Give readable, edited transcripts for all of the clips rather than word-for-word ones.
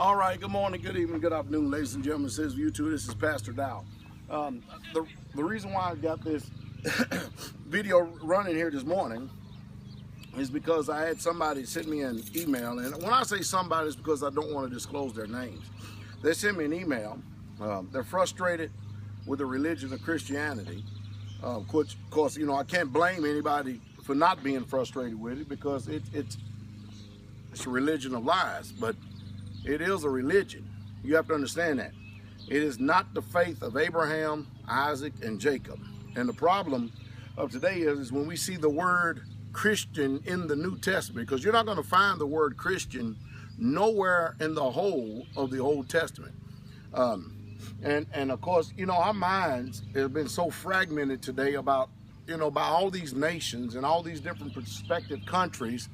All right, good morning, good evening, good afternoon, ladies and gentlemen. Says YouTube. This is Pastor Dow. The reason why I got this video running here this morning is because I had somebody send me an email, and when I say somebody, it's because I don't want to disclose their names. They sent me an email. They're frustrated with the religion of Christianity, which, of course, I can't blame anybody for not being frustrated with it because it's a religion of lies, but it is a religion. You have to understand that. It is not the faith of Abraham, Isaac, and Jacob. And the problem of today is when we see the word Christian in the New Testament, because you're not going to find the word Christian nowhere in the whole of the Old Testament. And of course, our minds have been so fragmented today about, by all these nations and all these different prospective countries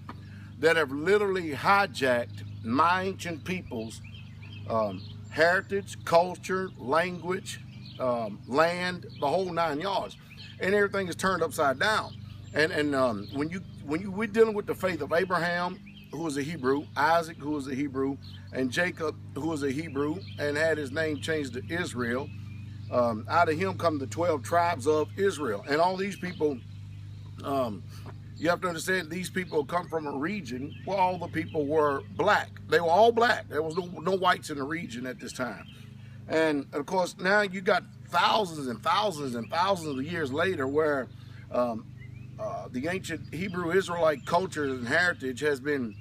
that have literally hijacked my ancient people's heritage, culture, language, land, the whole 9 yards, and everything is turned upside down. And we're dealing with the faith of Abraham, who was a Hebrew, Isaac, who was a Hebrew, and Jacob, who was a Hebrew, and had his name changed to Israel. Out of him come the 12 tribes of Israel, and all these people. You have to understand, these people come from a region where all the people were black. They were all black. There was no whites in the region at this time. And of course, now you got thousands and thousands and thousands of years later where the ancient Hebrew Israelite culture and heritage has been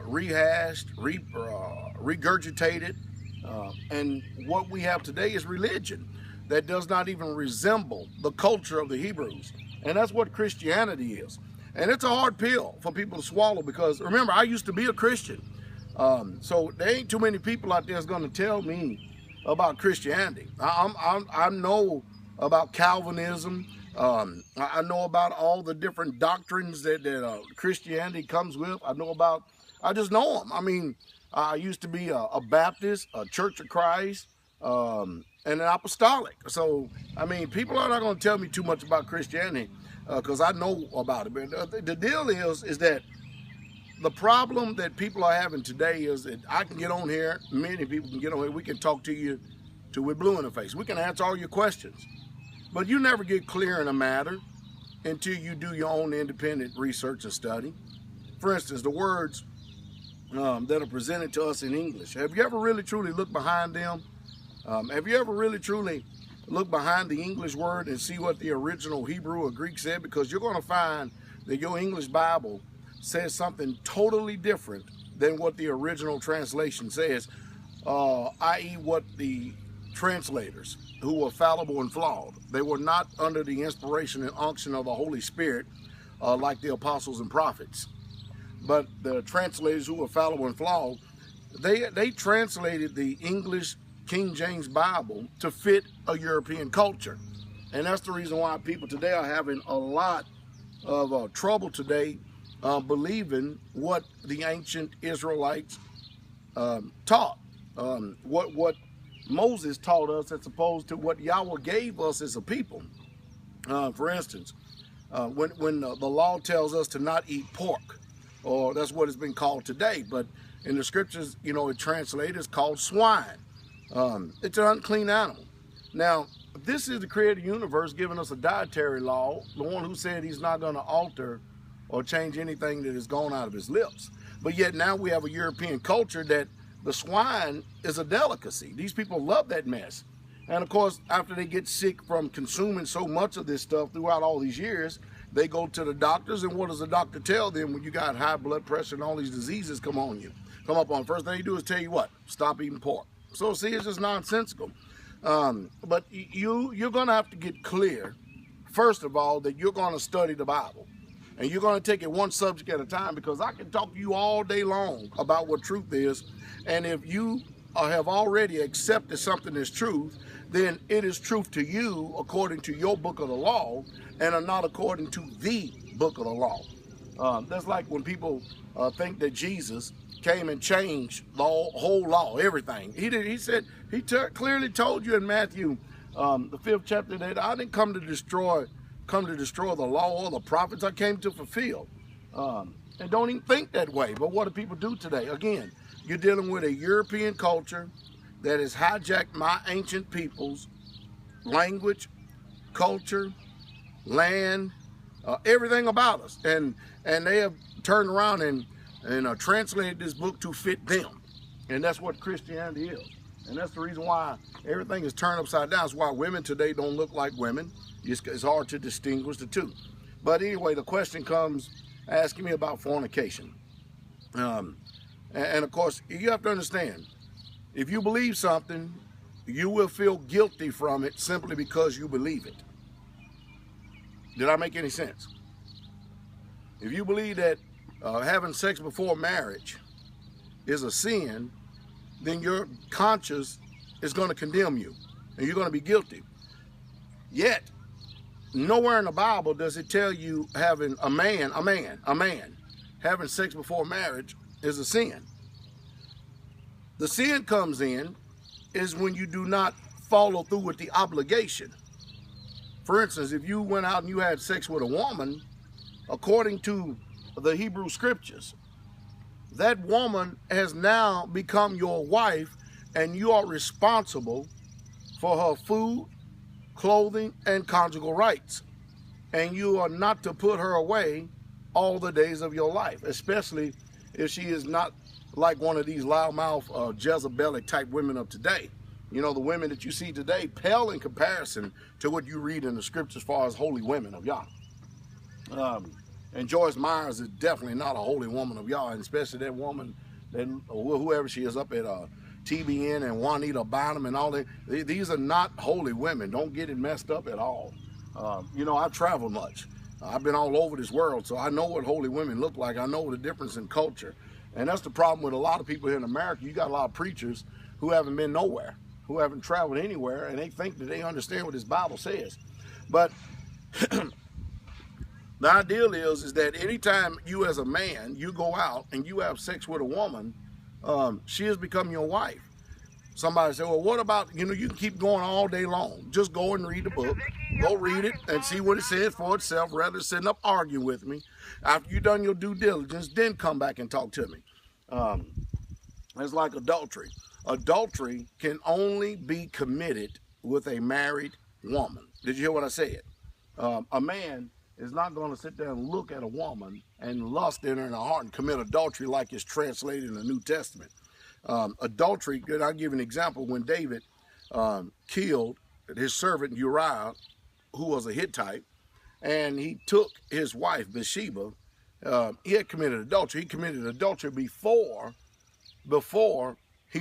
rehashed, regurgitated. And what we have today is religion that does not even resemble the culture of the Hebrews. And that's what Christianity is. And it's a hard pill for people to swallow because, remember, I used to be a Christian. So there ain't too many people out there that's going to tell me about Christianity. I know about Calvinism. I know about all the different doctrines that Christianity comes with. I just know them. I mean, I used to be a Baptist, a Church of Christ, and an apostolic. So, I mean, people are not going to tell me too much about Christianity because I know about it. But the deal is that the problem that people are having today is that I can get on here, many people can get on here, we can talk to you till we're blue in the face. We can answer all your questions. But you never get clear in a matter until you do your own independent research and study. For instance, the words that are presented to us in English. Have you ever really truly looked behind them? Have you ever really truly looked behind the English word and see what the original Hebrew or Greek said? Because you're going to find that your English Bible says something totally different than what the original translation says, i.e. what the translators, who were fallible and flawed. They were not under the inspiration and unction of the Holy Spirit like the apostles and prophets. But the translators who were fallible and flawed, they translated the English King James Bible to fit a European culture. And that's the reason why people today are having a lot of trouble today believing what the ancient Israelites taught. What Moses taught us as opposed to what Yahweh gave us as a people. For instance, when the law tells us to not eat pork, or that's what it's been called today, but in the scriptures, it translated as called swine. It's an unclean animal. Now, this is the creator universe giving us a dietary law, the one who said he's not going to alter or change anything that has gone out of his lips. But yet now we have a European culture that the swine is a delicacy. These people love that mess. And of course, after they get sick from consuming so much of this stuff throughout all these years, they go to the doctors, and what does the doctor tell them when you got high blood pressure and all these diseases come up on? First thing you do is tell you what? Stop eating pork. So see, it's just nonsensical. But you're going to have to get clear, first of all, that you're going to study the Bible. And you're going to take it one subject at a time, because I can talk to you all day long about what truth is. And if you have already accepted something as truth, then it is truth to you according to your book of the law and not according to the book of the law. That's like when people think that Jesus came and changed the whole law, everything. He said, he clearly told you in Matthew, the 5th chapter, that I didn't come to destroy the law or the prophets. I came to fulfill. And don't even think that way. But what do people do today? Again, You're dealing with a European culture that has hijacked my ancient people's language, culture, land, everything about us, and they have turned around and translated this book to fit them, and that's what Christianity is, and that's the reason why everything is turned upside down. It's why women today don't look like women. It's hard to distinguish the two. But anyway, the question comes asking me about fornication, and of course you have to understand, if you believe something, you will feel guilty from it simply because you believe it. Did I make any sense? If you believe that having sex before marriage is a sin, then your conscience is going to condemn you, and you're going to be guilty. Yet, nowhere in the Bible does it tell you having a man having sex before marriage is a sin. The sin comes in is when you do not follow through with the obligation. For instance, if you went out and you had sex with a woman, according to the Hebrew scriptures, that woman has now become your wife, and you are responsible for her food, clothing, and conjugal rights. And you are not to put her away all the days of your life, especially if she is not like one of these loudmouth Jezebelic type women of today. You know, the women that you see today pale in comparison to what you read in the scriptures as far as holy women of Yah. And Joyce Myers is definitely not a holy woman of Yah, and especially that woman, that whoever she is up at TBN and Juanita Bynum and all that. These are not holy women. Don't get it messed up at all. You know, I've traveled much. I've been all over this world, so I know what holy women look like. I know the difference in culture. And that's the problem with a lot of people here in America. You got a lot of preachers who haven't been nowhere, who haven't traveled anywhere, and they think that they understand what this Bible says. But the ideal is that anytime you as a man, you go out and you have sex with a woman, she has become your wife. Somebody said, well, what about, you know, you can keep going all day long. Just go and read the book. Go read it and see what it says for itself, rather than sitting up arguing with me. After you've done your due diligence, then come back and talk to me. It's like adultery. Adultery can only be committed with a married woman. Did you hear what I said? A man is not going to sit there and look at a woman and lust in her heart and commit adultery like it's translated in the New Testament. Adultery, I'll give you an example. When David killed his servant Uriah, who was a Hittite, and he took his wife Bathsheba, he had committed adultery. He committed adultery before he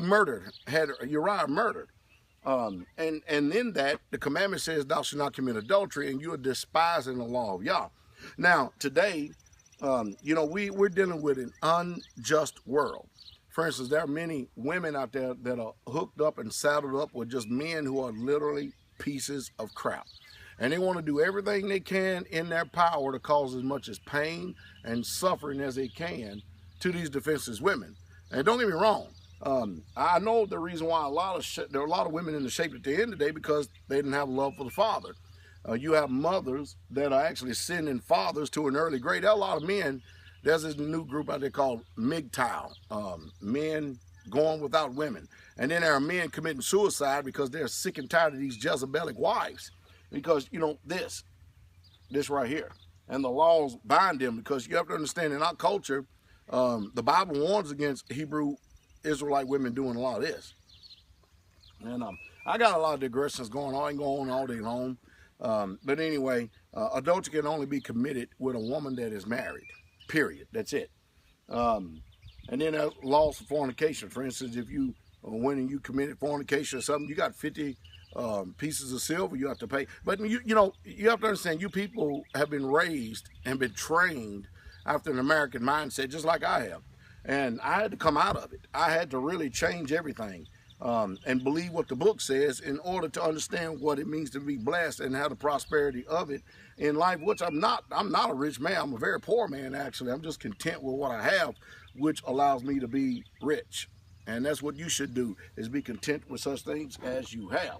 had Uriah murdered. And in that, the commandment says, thou shalt not commit adultery, and you are despising the law of Yah. Now, today, you know, we're dealing with an unjust world. For instance, there are many women out there that are hooked up and saddled up with just men who are literally pieces of crap. And they want to do everything they can in their power to cause as much as pain and suffering as they can to these defenseless women. And don't get me wrong, I know the reason why there are a lot of women in the shape that they're in today, because they didn't have love for the father. You have mothers that are actually sending fathers to an early grave. There are a lot of men. There's this new group out there called MGTOW, men going without women. And then there are men committing suicide because they're sick and tired of these Jezebelic wives. Because, you know, this right here, and the laws bind them, because you have to understand, in our culture, the Bible warns against Hebrew Israelite women doing a lot of this. And I got a lot of digressions going on, going all day long. But anyway, adultery can only be committed with a woman that is married. Period. That's it. And then laws for fornication. For instance, if you went and you committed fornication or something, you got 50 pieces of silver you have to pay. But you know, you have to understand, you people have been raised and been trained after an American mindset, just like I have. And I had to come out of it. I had to really change everything and believe what the book says in order to understand what it means to be blessed and have the prosperity of it in life, which I'm not a rich man. I'm a very poor man, actually. I'm just content with what I have, which allows me to be rich. And that's what you should do, is be content with such things as you have.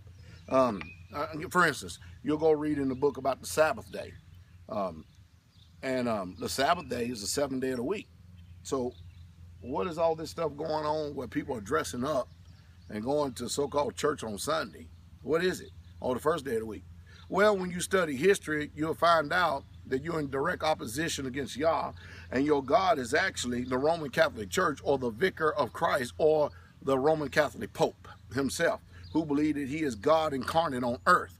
For instance, you'll go read in the book about the Sabbath day. The Sabbath day is the seventh day of the week. So what is all this stuff going on where people are dressing up and going to so-called church on Sunday? What is it? On the first day of the week? Well, when you study history, you'll find out that you're in direct opposition against Yah, and your God is actually the Roman Catholic Church, or the Vicar of Christ, or the Roman Catholic Pope himself, who believed that he is God incarnate on earth.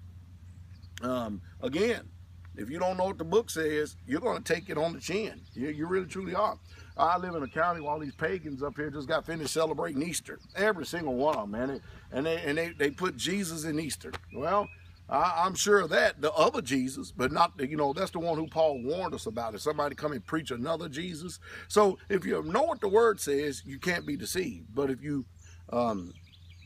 Again, if you don't know what the book says, you're going to take it on the chin. You really truly are. I live in a county where all these pagans up here just got finished celebrating Easter. Every single one of them, man. They put Jesus in Easter. Well, I'm sure of that, the other Jesus, but not the, that's the one who Paul warned us about. If somebody come and preach another Jesus. So if you know what the word says, you can't be deceived. But if you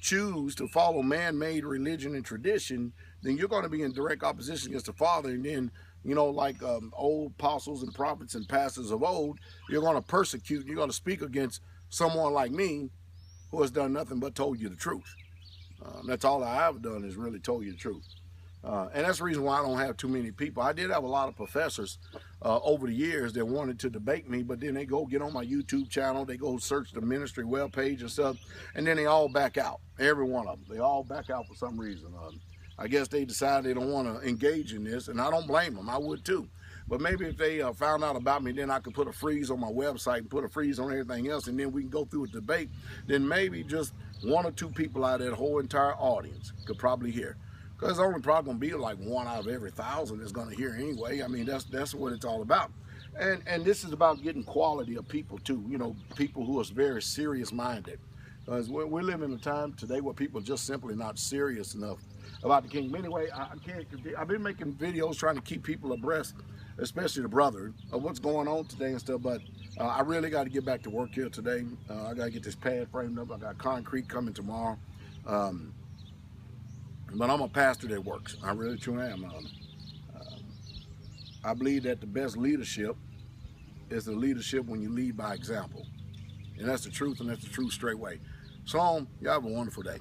choose to follow man-made religion and tradition, then you're going to be in direct opposition against the Father. And then, like old apostles and prophets and pastors of old, you're going to persecute, you're going to speak against someone like me who has done nothing but told you the truth. That's all I have done, is really told you the truth. And that's the reason why I don't have too many people. I did have a lot of professors over the years that wanted to debate me, but then they go get on my YouTube channel, they go search the ministry webpage and stuff, and then they all back out. Every one of them. They all back out for some reason. I guess they decide they don't want to engage in this, and I don't blame them. I would too. But maybe if they found out about me, then I could put a freeze on my website and put a freeze on everything else, and then we can go through a debate. Then maybe just one or two people out of that whole entire audience could probably hear. Because it's only probably going to be like 1 out of every 1,000 that's going to hear anyway. I mean, that's what it's all about. And this is about getting quality of people too. People who are very serious minded. Because we live in a time today where people are just simply not serious enough about the kingdom. Anyway, I've been making videos trying to keep people abreast, especially the brethren, of what's going on today and stuff. But I really got to get back to work here today. I got to get this pad framed up. I got concrete coming tomorrow. But I'm a pastor that works. I really truly am. I believe that the best leadership is the leadership when you lead by example. And that's the truth, and that's the truth straight way. So, y'all have a wonderful day.